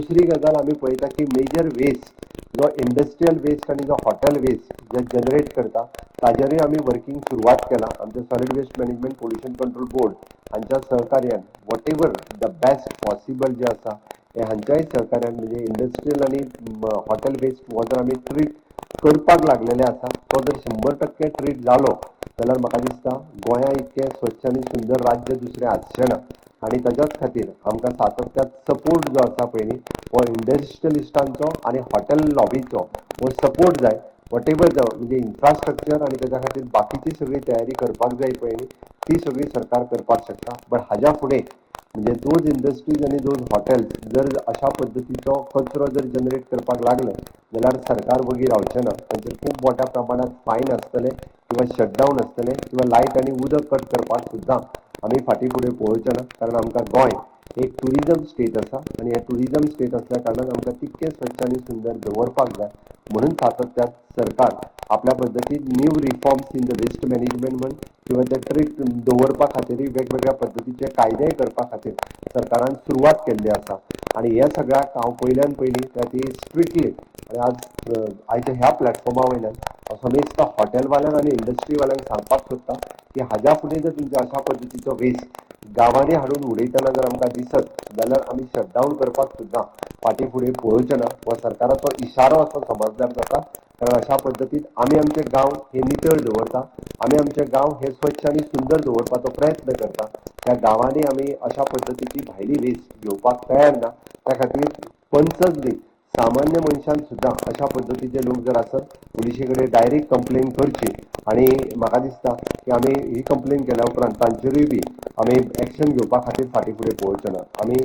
दुसरी गजाल आमी पळयता की मेजर वेस्ट जो इंडस्ट्रियल वेस्ट आणि जो हॉटेल वेस्ट जे जनरेट करता ताजेरूय आमी वर्किंग सुरवात केला. आमचे solid waste management pollution control board हांच्या सहकार्यान whatever the best possible जे आसा हे हांच्याय सहकार्यान म्हणजे इंडस्ट्रियल आणि हॉटेल वेस्ट हो जर आमी ट्रीट करपाक लागलेले आसा तो जर 100% ट्रीट जालो जाल्यार म्हाका दिसता गोंया इतकें स्वच्छ आणि सुंदर राज्य दुसरें आसचें ना. आणि ताच्याच खातीर आमकां सातत्यान सपोर्ट जो आसा पळय न्ही हो इंडस्ट्रियलिस्टांचो आणि हॉटेल लॉबीचो हो सपोर्ट जाय. वॉट एवर जावं म्हणजे इन्फ्रास्ट्रक्चर आणि त्याच्या खातीर बाकीची सगळी तयारी करपाक जाय पळय न्ही ती सगळी सरकार करपाक शकता. बट हाज्या फुडें म्हणजे दोज इंडस्ट्रीज आणि दोज हॉटेल्स जर अशा पद्दतीचो कचरो जर जनरेट करपाक लागले जाल्यार सरकार वगी रावचें ना. तांचेर खूब मोठ्या प्रमाणात फायन आसतले किंवा शटडावन आसतले किंवा लायट आनी उदक कट करपाक सुद्दां आमी फाटीं फुडें पळोवचें ना. कारण आमकां गोंय एक टुरिजम स्टेट आसा आणि हे टुरिजम स्टेट असल्या कारणान आमकां तितकें स्वच्छ आणि सुंदर दवरपाक जाय. म्हणून सातत्यान सरकार आपल्या पद्दतीन new reforms in the waste management म्हण किंवा ते ट्रीट दवरपा खातीरय वेगवेगळ्या पद्दतीचे कायदे करपा खातीर सरकारान सुरवात केल्ली आसा. आणि हे सगळ्याक हांव पयल्यान पयलीं ती स्ट्रिक्टली आणि आज आयच्या ह्या प्लॅटफॉर्मा वयल्यान समेस्त हॉटेलवाल्यांक आनी इंडस्ट्रीवाल्यांक सांगपाक सोदता की हाज्या फुडें जर तुमचे अशा पद्दतीचो वेस्ट गांवांनी हाडून उडयतना जर आमकां दिसत जाल्यार आमी शटडावन करपाक सुद्दां फाटीं फुडें पळोवचें ना. हो सरकाराचो इशारो असो समजल्यार जाता. कारण अशा पद्दतीन आमी आमचे गांव हे नितळ दवरता. आमी आमचे गांव हे स्वच्छ आणि सुंदर दवरपाचो प्रयत्न करता. त्या गांवांनी आमी अशा पद्दतीची भायली वेस्ट घेवपाक तयार ना. त्या खातीर पंचच न्ही सामान्य मनशान सुद्दां अशा पद्दतीचे लोक जर आसत पुलिशे कडेन डायरेक्ट कंप्लेन करची. आणि म्हाका दिसता की आमी ही कंप्लेन केल्या उपरांत तांचेरूय बी आमी एक्शन घेवपा खातीर फाटीं फुडें पळोवचें ना. आमी